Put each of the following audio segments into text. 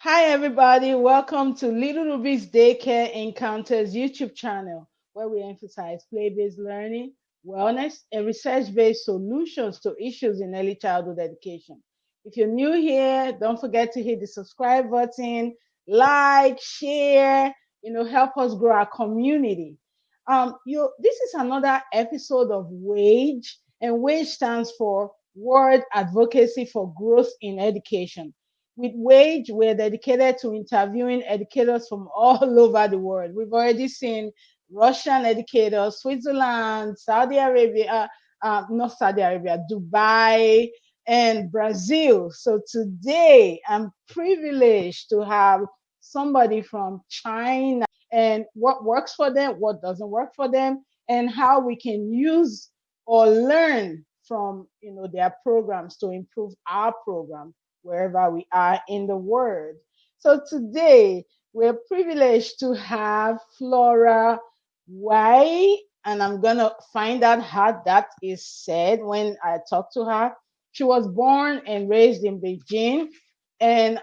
Hi, everybody. Welcome to Little Ruby's Daycare Encounters YouTube channel, where we emphasize play based learning, wellness, and research based solutions to issues in early childhood education. If you're new here, don't forget to hit the subscribe button, like, share, help us grow our community. This is another episode of WAGE, and WAGE stands for World Advocacy for Growth in Education. With Wage, we're dedicated to interviewing educators from all over the world. We've already seen Russian educators, Switzerland, Saudi Arabia, not Saudi Arabia, Dubai, and Brazil. So today, I'm privileged to have somebody from China and what works for them, what doesn't work for them, and how we can use or learn from their programs to improve our program wherever we are in the world. So today we're privileged to have Flora Wei, and I'm gonna find out how that is said when I talk to her. She was born and raised in Beijing, and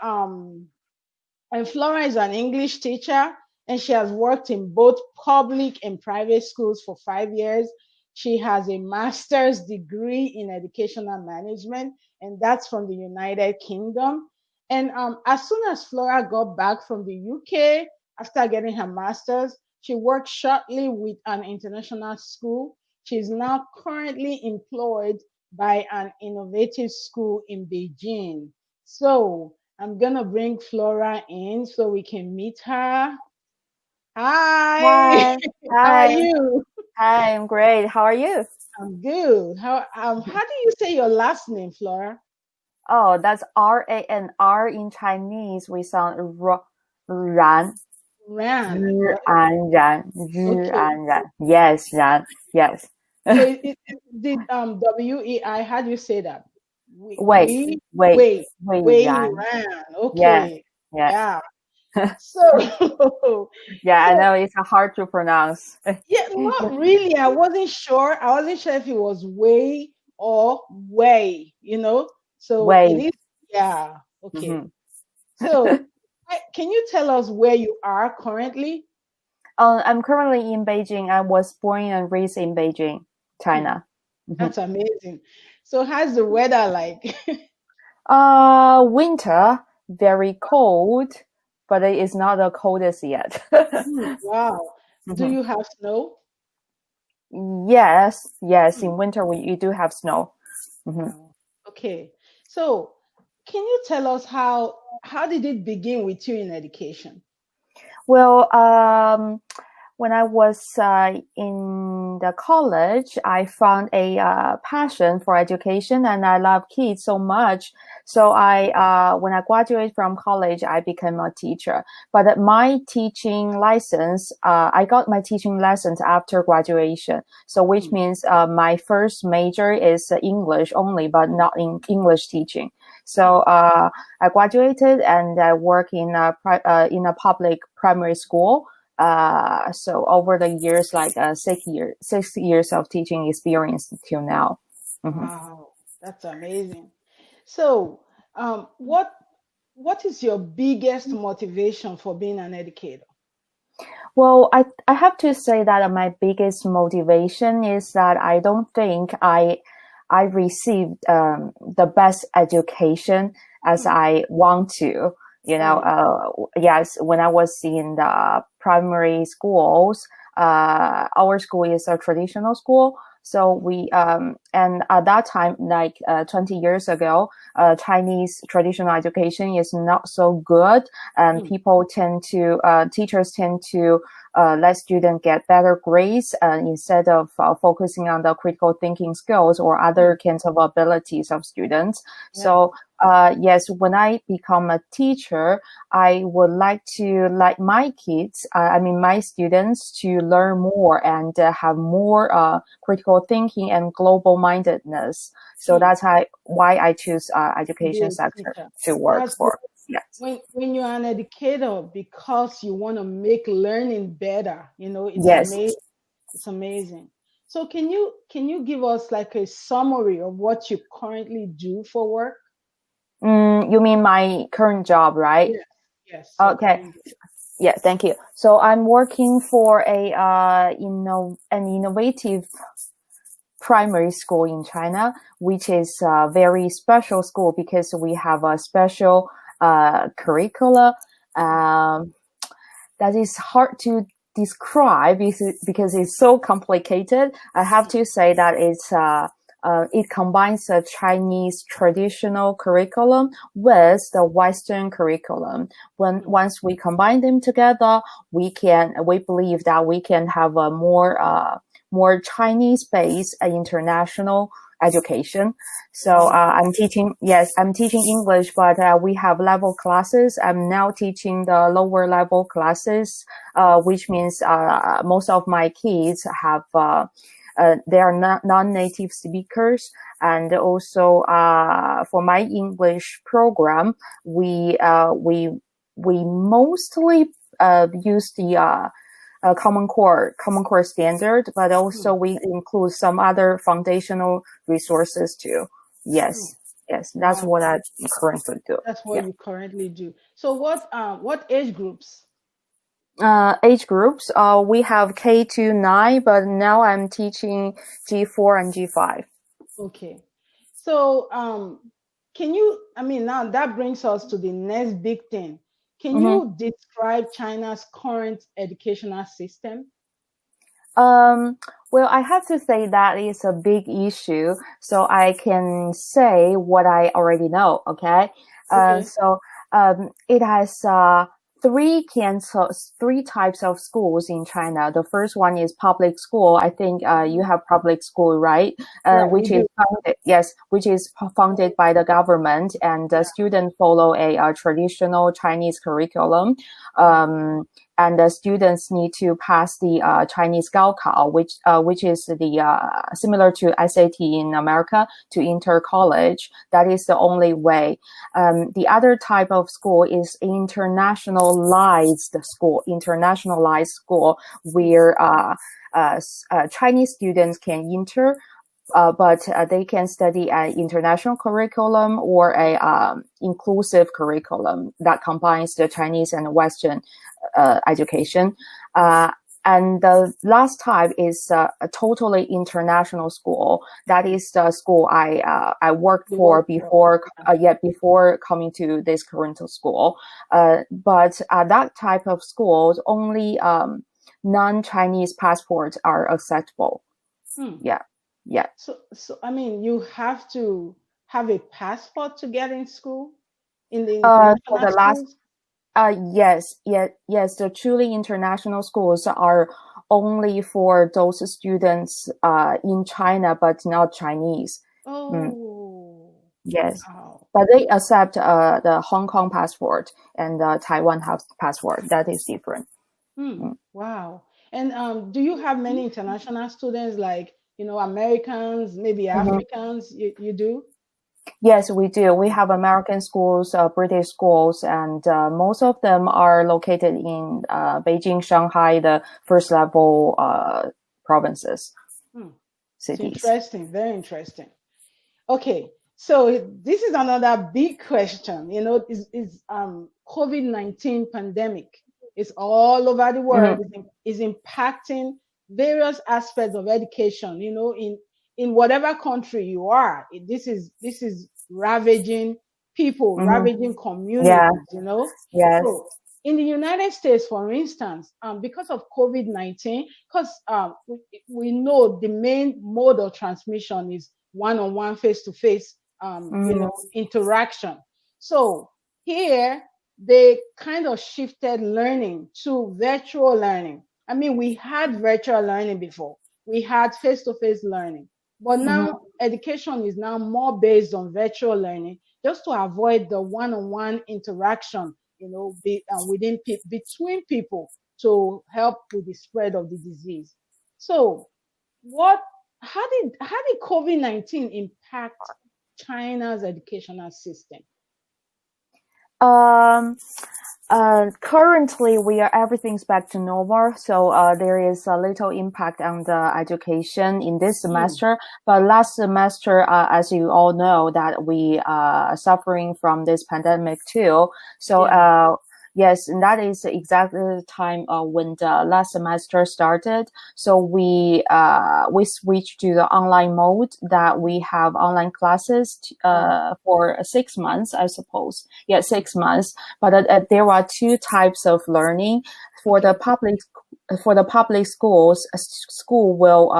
Flora is an English teacher, and she has worked in both public and private schools for 5 years. She has a master's degree in educational management, and that's from the United Kingdom. And as soon as Flora got back from the UK after getting her master's, she worked shortly with an international school. She's now currently employed by an innovative school in Beijing. So I'm gonna bring Flora in so we can meet her. Hi, Hi, how are hi, you? hi, I'm great. How are you? I'm good. How do you say your last name, Flora? Oh, that's R-A-N-R in Chinese. We sound Ran, Ran. Ran. Okay. Yes, Ran. Yes. So did WEI, how do you say that? We Wait, we wait, wait wait, Wei Ran. Ran. Yeah, Okay. yeah, Yeah. So yeah. I so know it's hard to pronounce. yeah, not really. I wasn't sure. I wasn't sure if it was way or way. So it Wait. is, yeah. Okay. Mm-hmm. So can you tell us where you are currently? I'm currently in Beijing. I was born and raised in Beijing, Hmm, China. Mhm. that's amazing. So how's the weather like? Winter, very cold, but it is not the coldest yet. Wow. Do Mhm. you have snow? Yes, yes. Hmm, In winter, you do have snow. Mhm. wow. Okay. So can you tell us how did it begin with you in education? Well, when I was in the college, I found a passion for education, and I love kids so much. So when I graduated from college, I became a teacher. But my teaching license, I got my teaching license after graduation. So which Hmm, means my first major is English only, but not in English teaching. hmm. So I graduated and I work in a public primary school. So over the years, like 6 years of teaching experience till now. Mhm. Wow, that's amazing. So, what is your biggest motivation for being an educator? Well, I have to say that my biggest motivation is that I don't think I received the best education as Hmm, I want to. right. Yes, when I was in the primary schools, our school is a traditional school. So and at that time, like 20 years ago, Chinese traditional education is not so good, and Hmm, teachers tend to let students get better grades instead of focusing on the critical thinking skills or hmm, other kinds of abilities of students. yeah. So yes, when I become a teacher, I would like to like my kids, I mean my students, to learn more and have more critical thinking and global mindedness. So Hmm. that's why I choose To be education a sector teacher. to work That's good. for. Yes. When you're an educator because you want to make learning better, it's Yes. amazing. It's amazing. So can you give us like a summary of what you currently do for work? You mean my current job, right? Yeah. Yes, you're Okay. doing good. Yeah, thank you. So I'm working for an innovative primary school in China, which is a very special school because we have a special curricula that is hard to describe because it's so complicated. I have to say that it combines the Chinese traditional curriculum with the Western curriculum. Once we combine them together, we believe that we can have a more Chinese-based international education. So I'm teaching English, but we have level classes. I'm now teaching the lower level classes, which means most of my kids have they are non-native speakers, and also for my English program, we mostly use the common core standard, but also we include some other foundational resources too. Yes, that's Wow, what I currently do. that's what Yeah. you currently do. So what age groups? Age groups, we have K to 9, but now I'm teaching G4 and G5. Okay. So can you, I mean, now that brings us to the next big thing. Can Mm-hmm. you describe China's current educational system? Well, I have to say that is a big issue, so I can say what I already know. Okay. Okay. So it has three types of schools in China. The first one is public school. I think you have public school, right? Right, we Which is do. funded, yes, which is funded by the government, and the students follow a traditional Chinese curriculum. And the students need to pass the Chinese Gaokao, which is the similar to SAT in America, to enter college. That is the only way. The other type of school is internationalized school, where Chinese students can enter. But they can study an international curriculum or a inclusive curriculum that combines the Chinese and Western education. And the last type is a totally international school. That is the school I worked for before coming to this current school. But that type of schools, only non-Chinese passports are acceptable. Yeah. Yeah. So I mean, you have to have a passport to get in school in the For international the last schools. yes. The truly international schools are only for those students in China, but not Chinese. Mm, Oh, yes, wow. but they accept the Hong Kong passport and the Taiwan passport. That is different. Mm. Wow. And do you have many international students, like, Americans, maybe Mhm. Africans? You do? Yes, we do. We have American schools, British schools, and most of them are located in Beijing, Shanghai, the first level provinces, Hmm. It's cities. interesting, very interesting. Okay, so this is another big question. Is COVID-19 pandemic is all over the world, Mhm. is impacting various aspects of education. In whatever country you are, this is ravaging people, Mhm. ravaging Yeah. communities. Yes. So in the United States, for instance, because of COVID-19, because we know the main mode of transmission is one-on-one, face-to-face, Mhm. interaction. So here they kind of shifted learning to virtual learning. I mean, we had virtual learning before, we had face-to-face learning, but Mhm. now education is now more based on virtual learning, just to avoid the one-on-one interaction, between people, to help with the spread of the disease. So what how did COVID-19 impact China's educational system? Um, Currently, everything's back to normal, so there is a little impact on the education in this Mm, semester. But last semester, as you all know, that we are suffering from this pandemic too. So yeah. Yes, and that is exactly the time when the last semester started. So we switched to the online mode, that we have online classes for 6 months, I suppose. Yeah, 6 months. But there are two types of learning. For the public schools, school will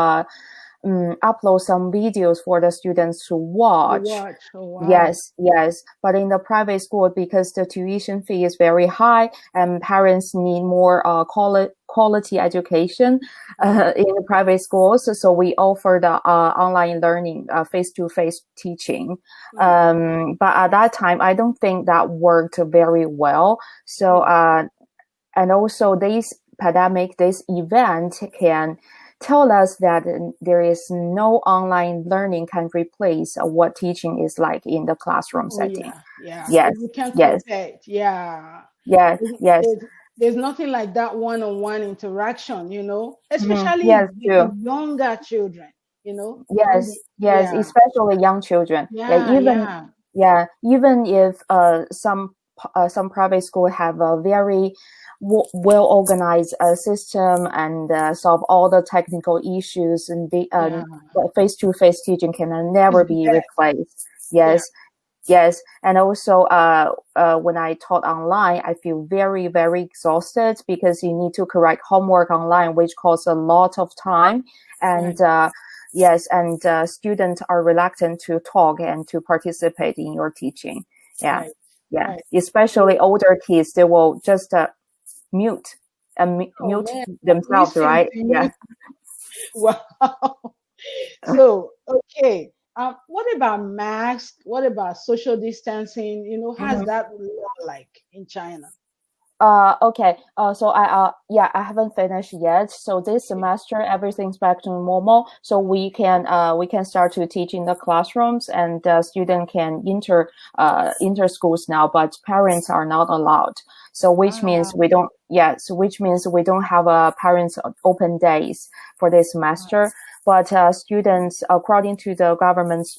upload some videos for the students to watch. Oh, wow. Yes. But in the private school, because the tuition fee is very high and parents need more quality education in the private schools, so we offer the online learning, face-to-face teaching. But at that time, I don't think that worked very well. So and also this pandemic, this event can tell us that there is no online learning can replace what teaching is like in the classroom setting. Yeah. Yes, You can't yes, compare it. Yeah. yes, yes. There's nothing like that one-on-one interaction, especially Yes, with true. younger children, when Yes, yes, especially young children. yeah. Even if some private school have a very well organized system and solve all the technical issues, and face-to-face teaching can never It's the be best. replaced. Yeah. Yes, and also when I taught online, I feel very, very exhausted because you need to correct homework online, which costs a lot of time. And yes, and students are reluctant to talk and to participate in your teaching. Yeah, Right. Especially older kids, they will just mute mute Man, themselves, listen right? to you. Yeah. Wow. So, okay. What about masks? What about social distancing? How's that look like in China? Okay. So I haven't finished yet. So this semester, everything's back to normal. So we can start to teach in the classrooms, and student can inter schools now, but parents are not allowed. So which means we don't, which means we don't have parents open days for this semester. But students, according to the government's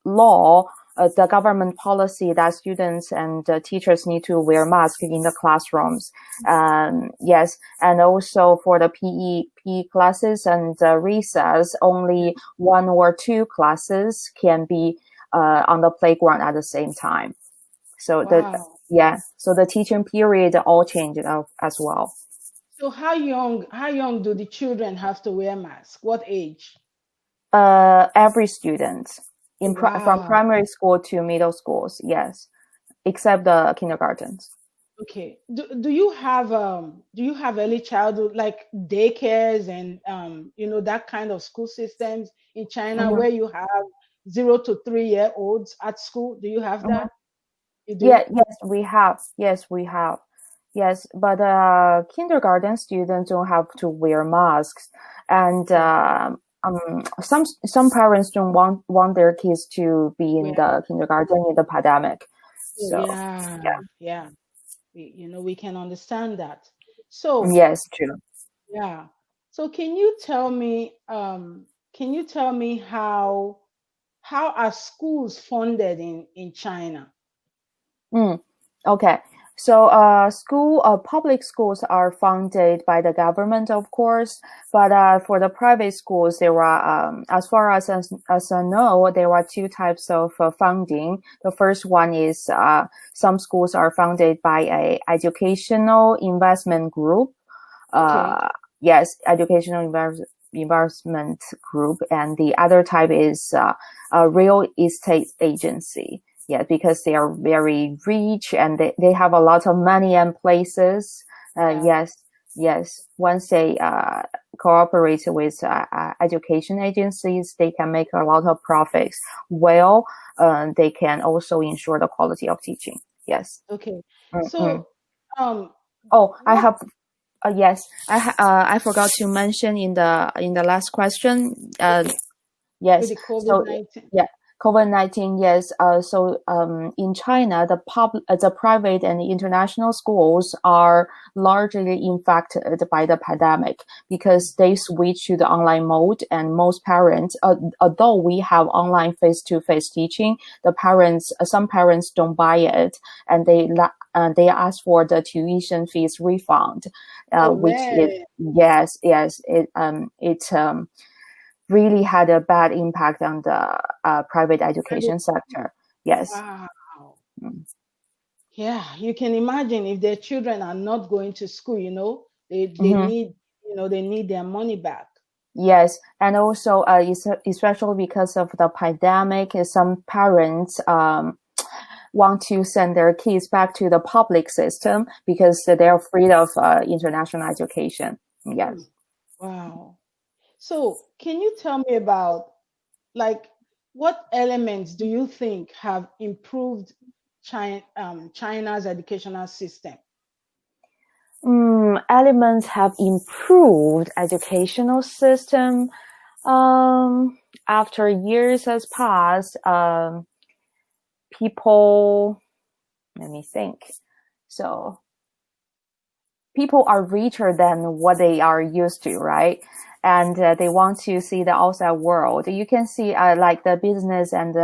law, the government policy that students and teachers need to wear masks in the classrooms. Yes, and also for the PE classes and recess, only 1 or 2 classes can be on the playground at the same time. So so the teaching period all changed as well. So how young do the children have to wear masks? What age? Every student from Wow. primary school to middle schools, yes, except the kindergartens. Okay. Do you have early childhood like daycares and that kind of school systems in China Mhm. where you have 0 to 3-year-olds at school? Do you have that? You do? Yes, we have. Yes, we have. Yes, but kindergarten students don't have to wear masks, and some parents don't want their kids to be in Yeah. the kindergarten in the pandemic. So Yeah. We can understand that. So, yes, true. yeah. So can you tell me how are schools funded in China? Okay. So, public schools are funded by the government, of course, but for the private schools, there are, as far as I know, there are 2 types of funding. The first one is some schools are funded by a educational investment group. Okay. Yes, educational investment group, and the other type is a real estate agency. Yeah, because they are very rich and they have a lot of money and places. Yes. Once they cooperate with education agencies, they can make a lot of profits. Well, they can also ensure the quality of teaching. Yes. Okay. Mm-hmm. So, um, Oh, I what have. Yes, I forgot to mention in the last question. with Yes. the So COVID-19? yeah, COVID-19. Yes. So in China, the private and international schools are largely impacted by the pandemic because they switch to the online mode, and most parents, although we have online face-to-face teaching, some parents don't buy it, and they asked for the tuition fees refund, which man. it really had a bad impact on the private education sector. Yes. Wow. Mm. Yeah, you can imagine if their children are not going to school, they Mm-hmm. need, they need their money back. Yes, and also especially because of the pandemic, some parents want to send their kids back to the public system because they're afraid of international education. Yes. Wow. So, can you tell me about, like, what elements do you think have improved China's educational system? Elements have improved educational system. After years has passed, people, let me think. So people are richer than what they are used to, right? And they want to see the outside world. You can see like the business and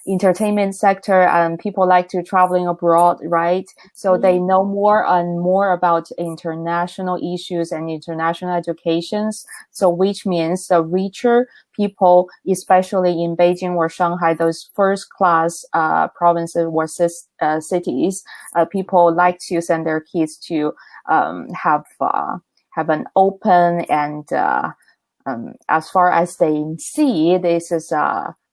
entertainment sector, and people like to traveling abroad, right? So they know more and more about international issues and international educations. So which means the richer people, especially in Beijing or Shanghai, those first class provinces or cities, people like to send their kids to have an open and as far as they see, this is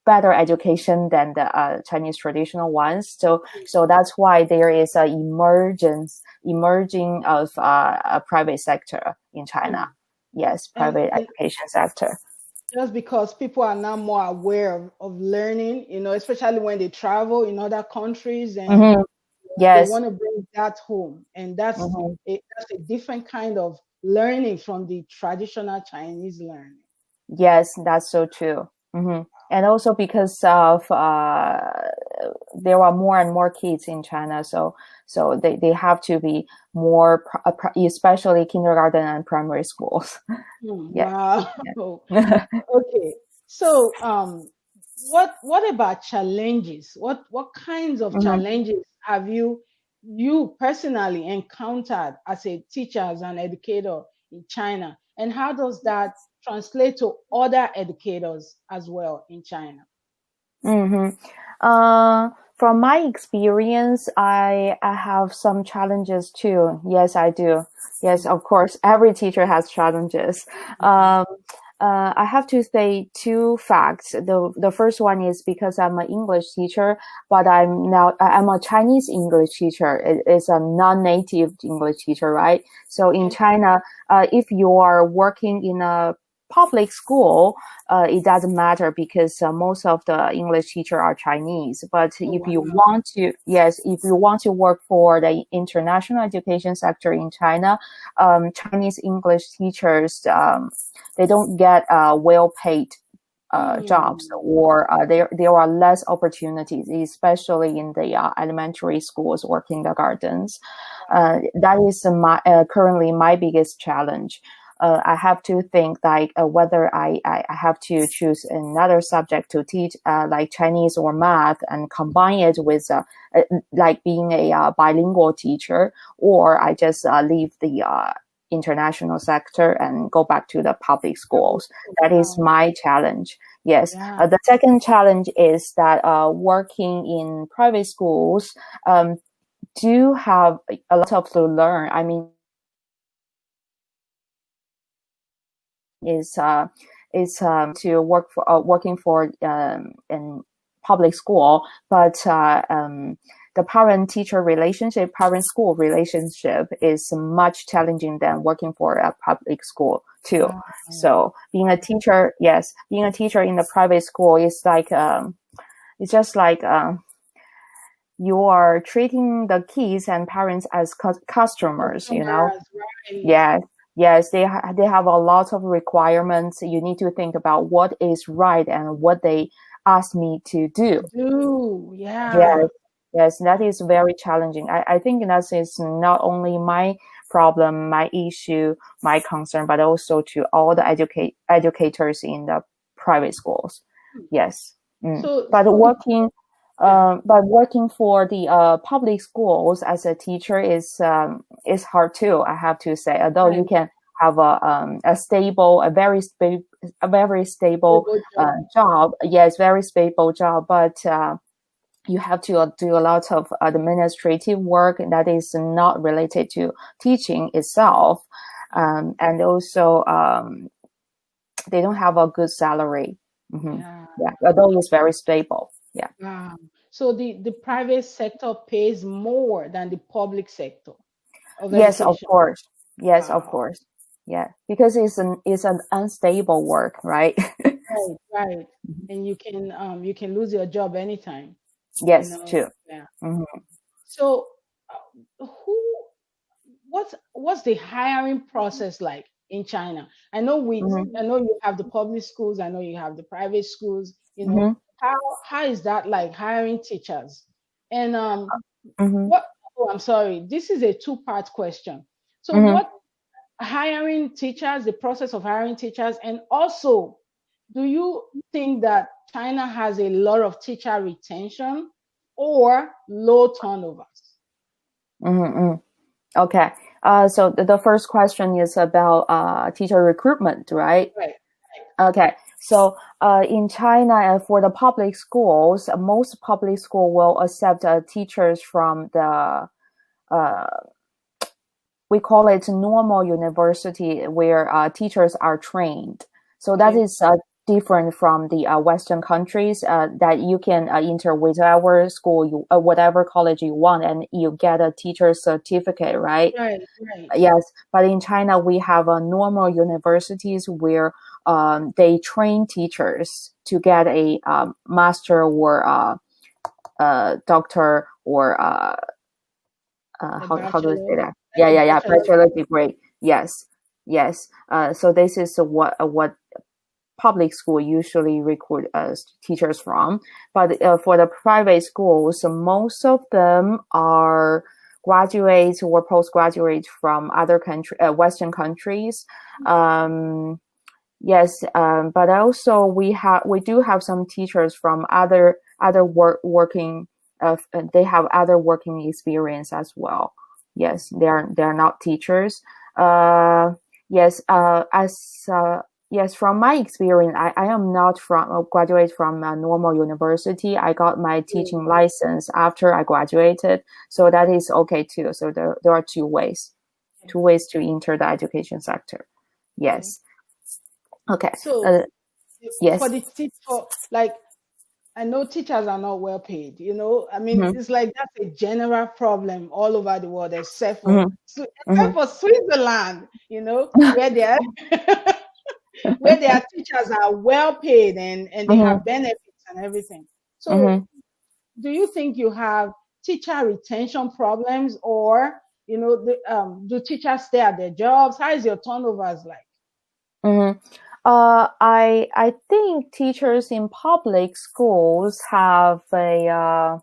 better education than the Chinese traditional ones. So that's why there is a emerging of a private sector in China. Yes, private And education sector. just because people are now more aware of learning, especially when they travel in other countries, and they Yes. want to bring that home. And that's a different kind of learning from the traditional Chinese learning. Yes, that's so true. And also because of there are more and more kids in China, so they have to be more, especially kindergarten and primary schools. Yes. Wow. Yeah. Okay. So, what about challenges? What kinds of challenges have you personally encountered as a teacher, as an educator in China, and how does that translate to other educators as well in China? From my experience, I have some challenges too. Yes, I do. Yes, of course, every teacher has challenges. I have to say two facts. The first one is because I'm an English teacher, but I'm a Chinese English teacher. It is a non-native English teacher, right? So in China, if you are working in a public school, it doesn't matter because most of the English teachers are Chinese. But if you want to work for the international education sector in China, Chinese English teachers, they don't get well-paid jobs, or there are less opportunities, especially in the elementary schools or kindergartens. That is currently my biggest challenge. I have to think like whether I have to choose another subject to teach, like Chinese or math, and combine it with like being a bilingual teacher, or I just leave the international sector and go back to the public schools. That is my challenge. Yes. The second challenge is that working in private schools do have a lot of to learn. I mean, is to work for working for in public school, but the parent-teacher relationship, parent-school relationship is much challenging than working for a public school too. So being a teacher in the private school is like it's just like you are treating the kids and parents as customers, you know. Yes. Yes, they have a lot of requirements. You need to think about what is right and what they ask me to do. Yes, that is very challenging. I think that is not only my problem, my issue, my concern, but also to all the educators in the private schools. Yes. But working But working for the public schools as a teacher is hard too, I have to say. Although you can have a stable, a very stable job. Yes, very stable job, but you have to do a lot of administrative work that is not related to teaching itself, and also they don't have a good salary. Although it's very stable. So the private sector pays more than the public sector of yes, education. of course. Yes, of course. Yeah, because it's an unstable work, right? Right. And you can lose your job anytime. Yes, true. Yeah. So, what's the hiring process like in China? I know you have the public schools. I know you have the private schools. How is that like hiring teachers? And what? Oh, I'm sorry. This is a two-part question. So, what hiring teachers? The process of hiring teachers, and also, do you think that China has a lot of teacher retention or low turnovers? Okay. So the first question is about teacher recruitment, right? Right. Okay. So in China, for the public schools, most public school will accept teachers from the we call it normal university, where teachers are trained. So that is different from the Western countries, that you can enter whatever school whatever college you want, and you get a teacher certificate, right? Right. Yes, but in China we have normal universities where they train teachers to get a master or doctor or how do I say that? Yeah, bachelor degree. Yes. So this is what public school usually recruit teachers from. But for the private schools, most of them are graduates or postgraduates from other Western countries. Yes, but also we do have some teachers from other working. They have other working experience as well. Yes, they're not teachers. Yes, yes, from my experience, I am not graduate from a normal university. I got my teaching license after I graduated, so that is okay too. So there are two ways to enter the education sector. Yes. Okay. So yes. For the teacher, like, I know teachers are not well paid. I mean, it's like that's a general problem all over the world, except for Switzerland. Where they are, where their teachers are well paid and they have benefits and everything. So, do you think you have teacher retention problems, or do teachers stay at their jobs? How is your turnovers like? I think teachers in public schools have a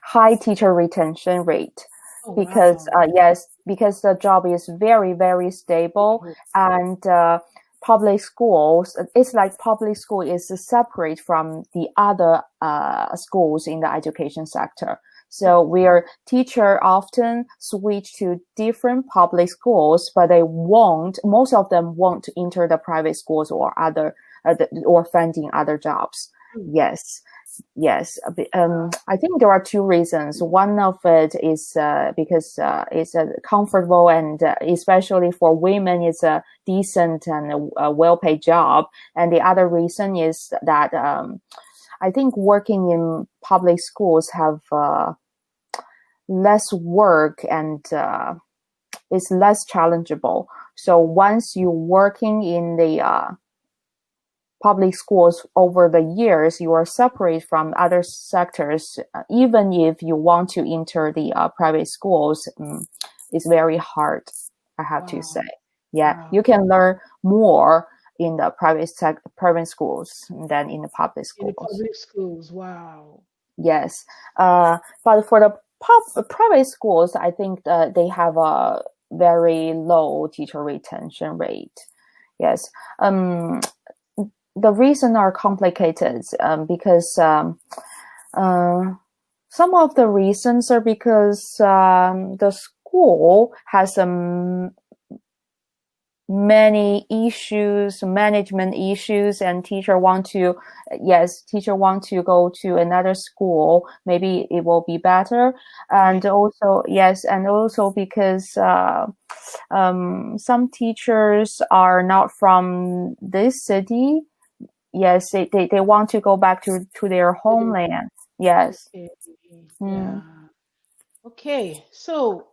high teacher retention rate because because the job is very, very stable, and public schools, it's like public school is separate from the other schools in the education sector. So where teacher often switch to different public schools, but most of them won't enter the private schools or or finding other jobs. Yes. I think there are two reasons. One of it is because it's comfortable, and especially for women, it's a decent and a well-paid job. And the other reason is that I think working in public schools have less work, and it's less challengeable. So once you're working in the public schools over the years, you are separate from other sectors. Even if you want to enter the private schools, it's very hard, I have to say. You can learn more in the private schools than in the public schools. In the public schools, wow. Yes, but for the private schools, I think they have a very low teacher retention rate. Yes. the reason are complicated because some of the reasons are because the school has many issues, management issues, and teacher want to go to another school. Maybe it will be better. And also, because some teachers are not from this city. Yes, they want to go back to their homeland. Yes. Okay. Yeah. Okay. So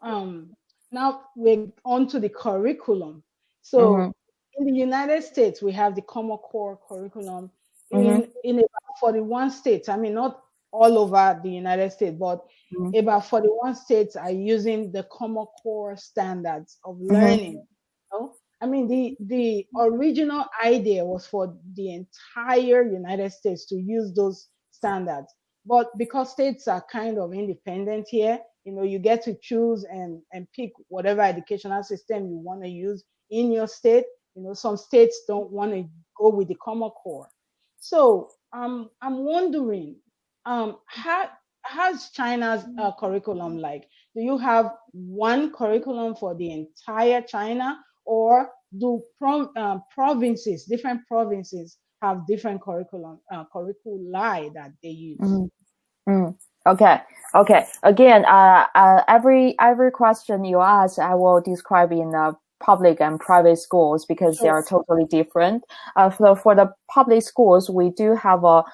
now we're on to the curriculum. So in the United States, we have the Common Core curriculum in about 41 states. I mean, not all over the United States, but about 41 states are using the Common Core standards of learning. You know? I mean, the original idea was for the entire United States to use those standards. But because states are kind of independent here, you get to choose and pick whatever educational system you want to use in your state. Some states don't want to go with the Common Core. So I'm wondering, how's China's curriculum like? Do you have one curriculum for the entire China, or do different provinces have different curriculi that they use? Okay. Again, every question you ask, I will describe in public and private schools because they are totally different. So for the public schools, we do have a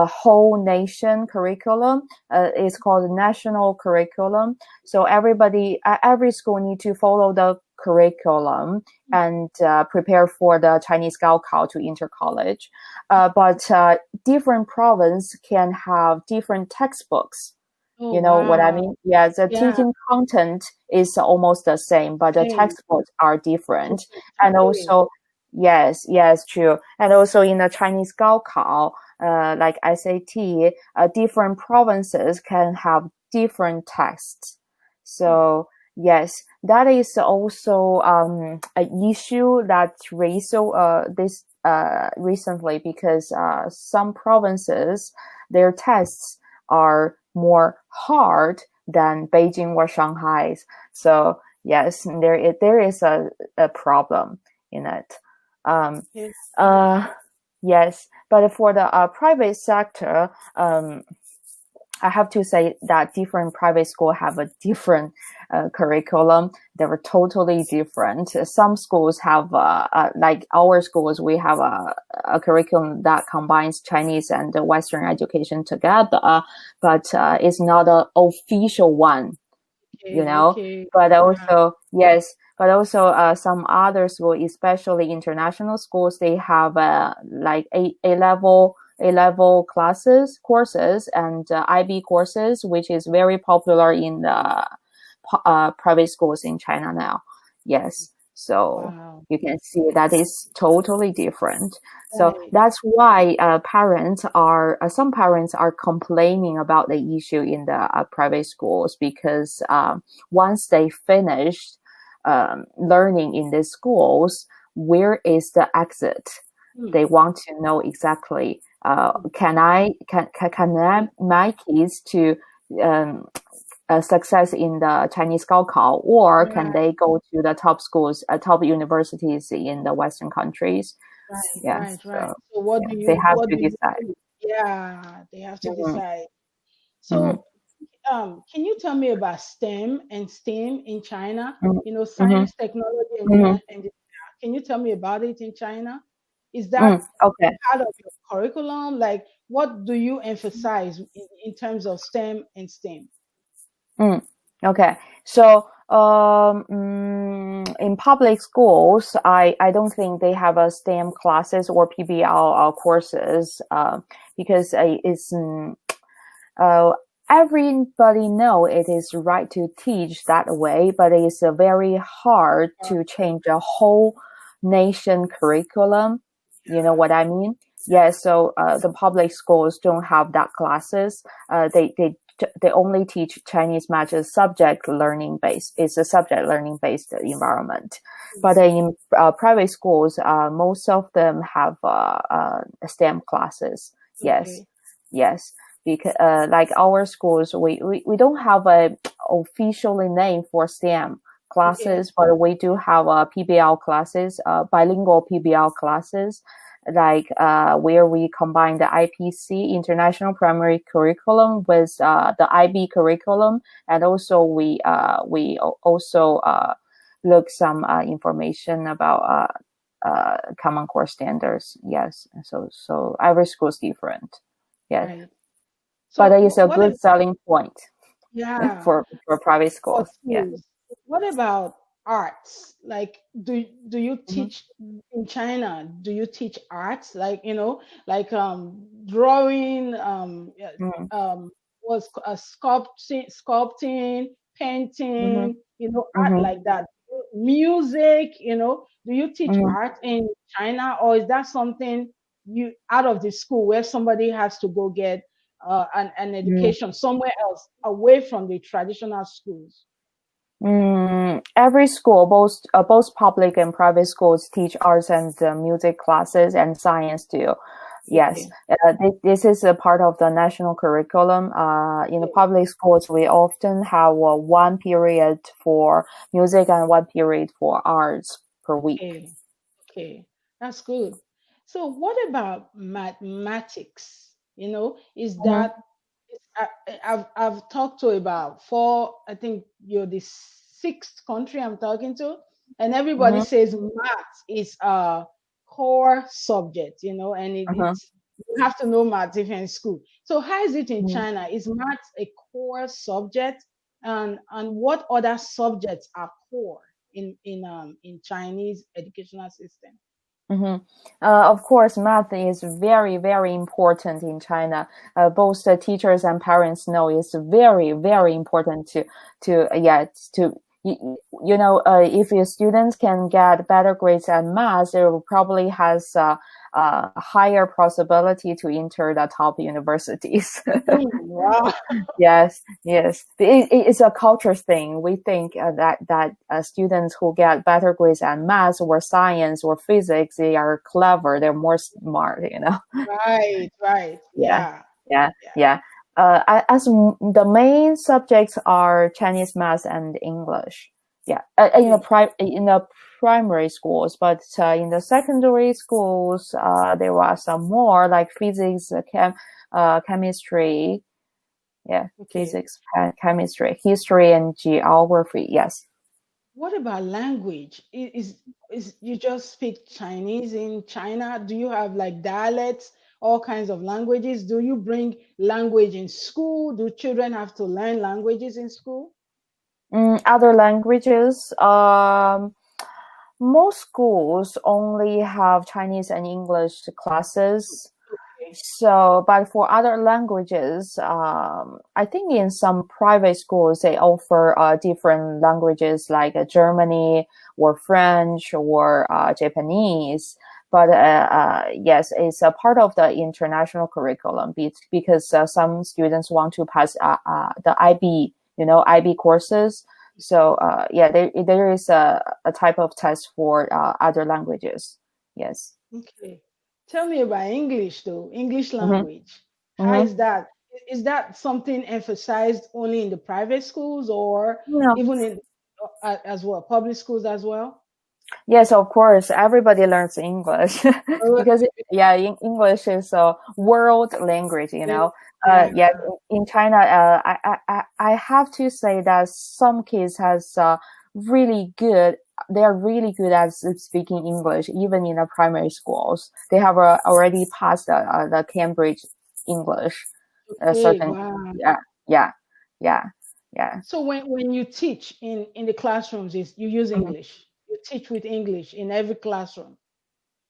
whole nation curriculum. It's called national curriculum. So every school need to follow the curriculum and prepare for the Chinese Gaokao to enter college. But different province can have different textbooks. Oh, You know what I wow. mean? Yeah, the teaching content is almost the same, but the textbooks are different. And also, yes, true. And also in the Chinese Gaokao, like SAT, different provinces can have different texts. So yes, that is also an issue that raised this recently because some provinces, their tests are more hard than Beijing or Shanghai's. So yes, there is a problem in it. Yes, but for the private sector, I have to say that different private schools have a different curriculum. They're totally different. Some schools have, like our schools, we have a curriculum that combines Chinese and Western education together, but it's not an official one, But also, some other schools, especially international schools, they have like A-level courses and IB courses, which is very popular in the private schools in China now. Yes. So you can see that is totally different. So that's why some parents are complaining about the issue in the private schools because once they finish learning in the schools, where is the exit? They want to know exactly, can my kids to success in the Chinese Gaokao, or can they go to the top schools, top universities in the Western countries? Right. So what do you? They have to decide. Yeah, they have to decide. So, can you tell me about STEM and STEAM in China? Science, technology, engineering, and can you tell me about it in China? Is that part of your curriculum? Like, what do you emphasize in terms of STEM and STEAM? Okay, so in public schools, I don't think they have a STEM classes or PBL courses because it's everybody know it is right to teach that way, but it's very hard to change a whole nation curriculum. You know what I mean? Yeah. So the public schools don't have that classes. They they only teach Chinese math as subject learning based. It's a subject learning based environment. But in private schools, most of them have STEM classes. Yes, yes. Because like our schools, we don't have a officially name for STEM classes, but we do have PBL classes, bilingual PBL classes, like where we combine the IPC International Primary Curriculum with the IB curriculum, and also we also look some information about Common Core standards. Yes, so every school is different. Yes. Right. So but it's a good selling point for private schools. Yeah. What about arts? Like, do you teach in China? Do you teach arts? Like, like drawing, was sculpting, painting, art like that. Music, do you teach art in China, or is that something you out of the school where somebody has to go get an education somewhere else away from the traditional schools? Every school, both public and private schools, teach arts and music classes and science too. Yes, this is a part of the national curriculum. In the public schools, we often have one period for music and one period for arts per week. Okay, that's good. So what about mathematics? Is that I've talked to about four, I think you're the sixth country I'm talking to, and everybody says math is a core subject, and it's you have to know math if you're in school. So how is it in China? Is math a core subject? And what other subjects are core in Chinese educational system? Of course, math is very, very important in China. Both the teachers and parents know it's very, very important if your students can get better grades at math, it will probably has a higher possibility to enter the top universities. Wow. Yes. It's a culture thing. We think that students who get better grades at math or science or physics, they are clever. They're more smart. Right. Yeah. As the main subjects are Chinese, math, and English. In the primary schools, but in the secondary schools, there are some more like physics, chemistry. Physics, chemistry, history, and geography. Yes. What about language? Is you just speak Chinese in China? Do you have like dialects, all kinds of languages? Do you bring language in school? Do children have to learn languages in school? Other languages, most schools only have Chinese and English classes. So, but for other languages, I think in some private schools, they offer different languages like Germany or French or Japanese. But yes, it's a part of the international curriculum because some students want to pass the IB, IB courses. So there is a type of test for other languages. Yes. Okay. Tell me about English though, English language. How is that? Is that something emphasized only in the private schools or even in as well, public schools as well? Yes, of course. Everybody learns English because English is a world language. In China, I have to say that some kids has they are really good at speaking English, even in the primary schools. They have already passed the Cambridge English. So when you teach in the classrooms, you use English. You teach with English in every classroom.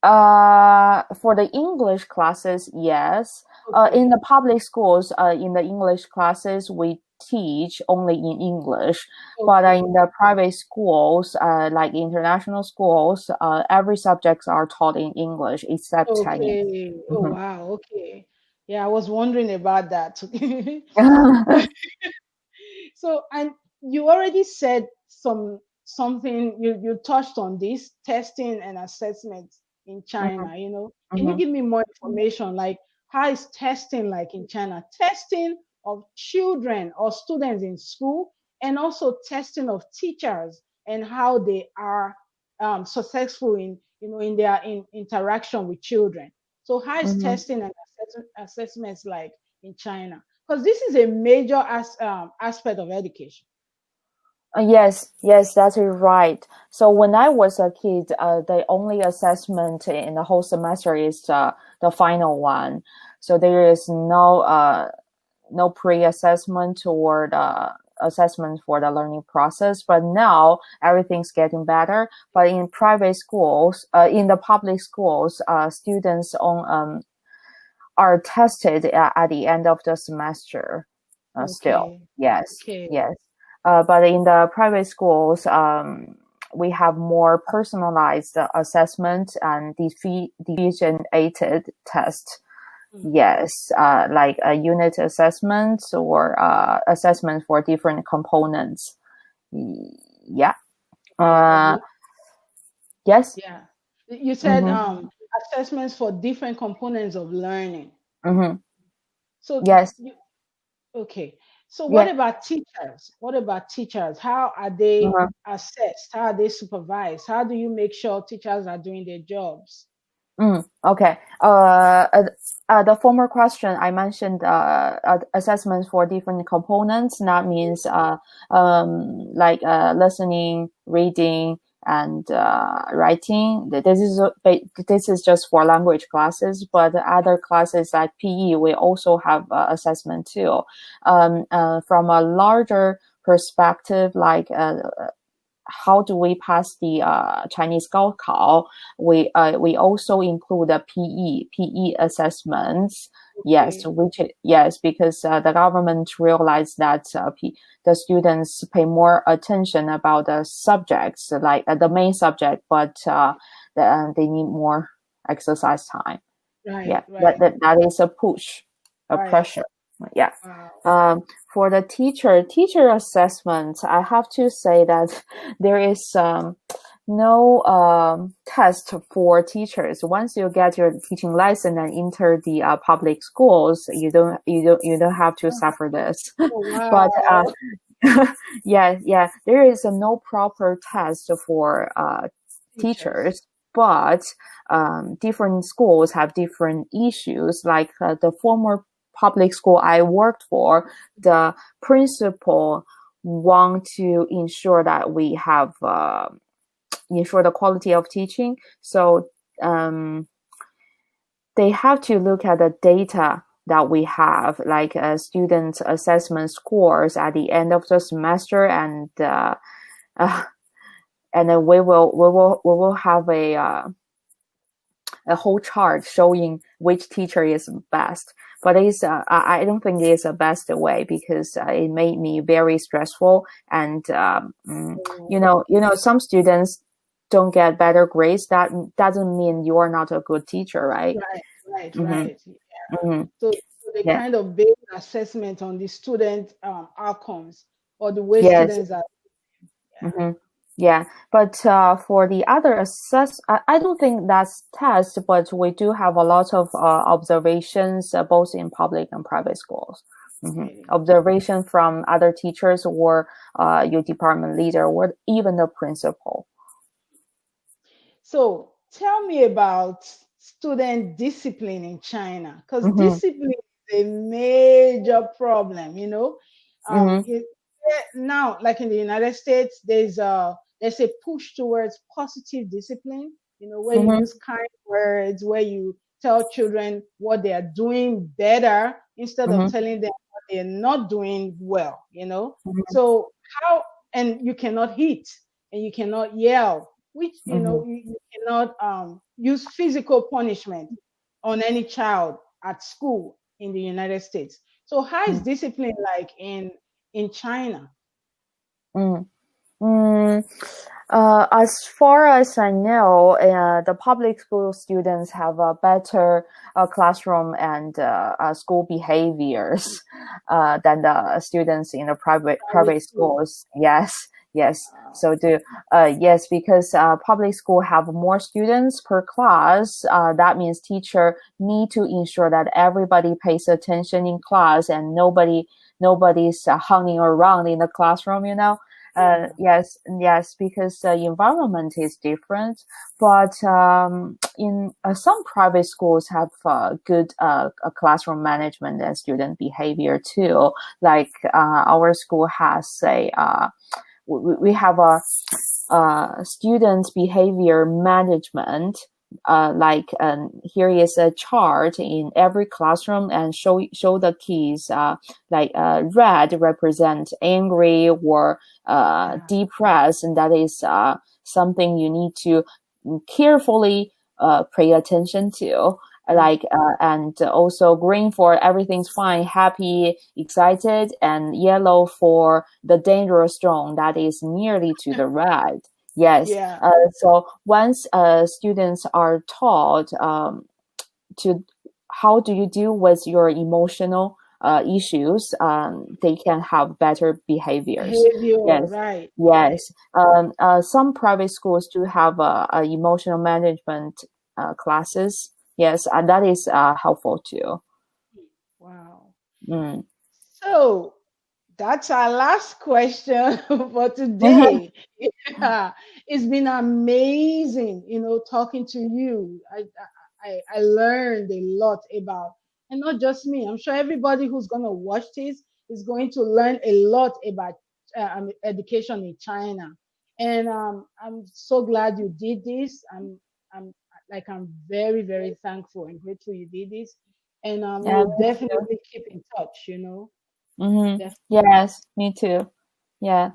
For the English classes, yes. In the public schools, in the English classes, we teach only in English. But in the private schools, like international schools, every subjects are taught in English except Chinese. Oh wow, okay. Yeah, I was wondering about that. So, and you already said something, you touched on this testing and assessment in Mhm, China, Can you mhm, give me more information? Like, how is testing like in China? Testing of children or students in school, and also testing of teachers and how they are successful in their interaction with children. So, how is mhm. testing and assessments like in China? Because this is a major aspect of education. Yes, yes, that's right. So when I was a kid, the only assessment in the whole semester is the final one. So there is no pre-assessment or the assessment for the learning process. But now everything's getting better. But in private schools, in the public schools, students are tested at the end of the semester. Still, Okay. yes, Okay. yes. But in the private schools, we have more personalized assessment and differentiated test. Mm. Yes, like a unit assessment or assessment for different components. Yeah. Okay. Uh, yes. Yeah. You said Mm-hmm. assessments for different components of learning. Mm-hmm. So Yes. okay. So what Yeah. about teachers? What about teachers? How are they Uh-huh. assessed? How are they supervised? How do you make sure teachers are doing their jobs? Okay. The former question I mentioned assessments for different components. That means like listening, reading, and writing. This is just for language classes, but other classes like PE, we also have assessment too. From a larger perspective, like how do we pass the Chinese Gaokao? We also include the PE assessments. Yes, Okay. yes, because the government realized that the students pay more attention about the subjects, like the main subject, but they need more exercise time. Right, Yeah, right, that is a push, a right. pressure. Yeah. Wow. For the teacher assessment, I have to say that there is no test for teachers. Once you get your teaching license and enter the public schools, you don't have to suffer this. Oh, But wow. yeah, there is no proper test for Teachers. teachers. But different schools have different issues. Like the former public school I worked for, the principal want to ensure that we have ensure the quality of teaching. So um, they have to look at the data that we have, like student assessment scores at the end of the semester, uh, and then we will have a whole chart showing which teacher is best. But I don't think it's the best way because it made me very stressful. And Oh, some students don't get better grades. That doesn't mean you are not a good teacher, right? right, right, Mm-hmm. right. Mm-hmm. So they Yeah. kind of base assessment on the student outcomes or the way Yes. students are. Mm-hmm. Yeah, but for the other I don't think that's test, but we do have a lot of observations both in public and private schools. Okay. Observation from other teachers or your department leader or even the principal. So tell me about student discipline in China, because Mm-hmm. discipline is a major problem. Mm-hmm. Now, like in the United States, there's a push towards positive discipline. Where you Mm-hmm. use kind words, where you tell children what they are doing better instead of Mm-hmm. telling them what they're not doing well. Mm-hmm. So how and you cannot hit and you cannot yell, which Mm-hmm. you cannot use physical punishment on any child at school in the United States. So how is discipline like in China? Mm-hmm. Mm. As far as I know, the public school students have a better classroom and school behaviors than the students in the Private private school. schools. Yes, yes. Wow. So yes, because public school have more students per class. That means teacher need to ensure that everybody pays attention in class and nobody's hanging around in the classroom. Yeah. Yes, because the environment is different. But in some private schools have good classroom management and student behavior too. Like our school has we have a student behavior management. Here is a chart in every classroom and show the keys. Red represent angry or Yeah. depressed, and that is something you need to carefully pay attention to. Yeah. And also green for everything's fine, happy, excited, and yellow for the dangerous zone, that is nearly to the right. Yes. Yeah. So once students are taught to how do you deal with your emotional issues, they can have better behaviors. Behavior, Yes. right. Yes. Some private schools do have emotional management classes. Yes, and that is helpful too. Wow. Mm. So that's our last question for today. Yeah, it's been amazing, talking to you. I learned a lot about, and not just me. I'm sure everybody who's gonna watch this is going to learn a lot about education in China. And I'm so glad you did this. I'm I'm very very thankful and grateful you did this. And Yeah, we'll me too. definitely keep in touch. Mm-hmm. Definitely. Yes, me too. Yeah.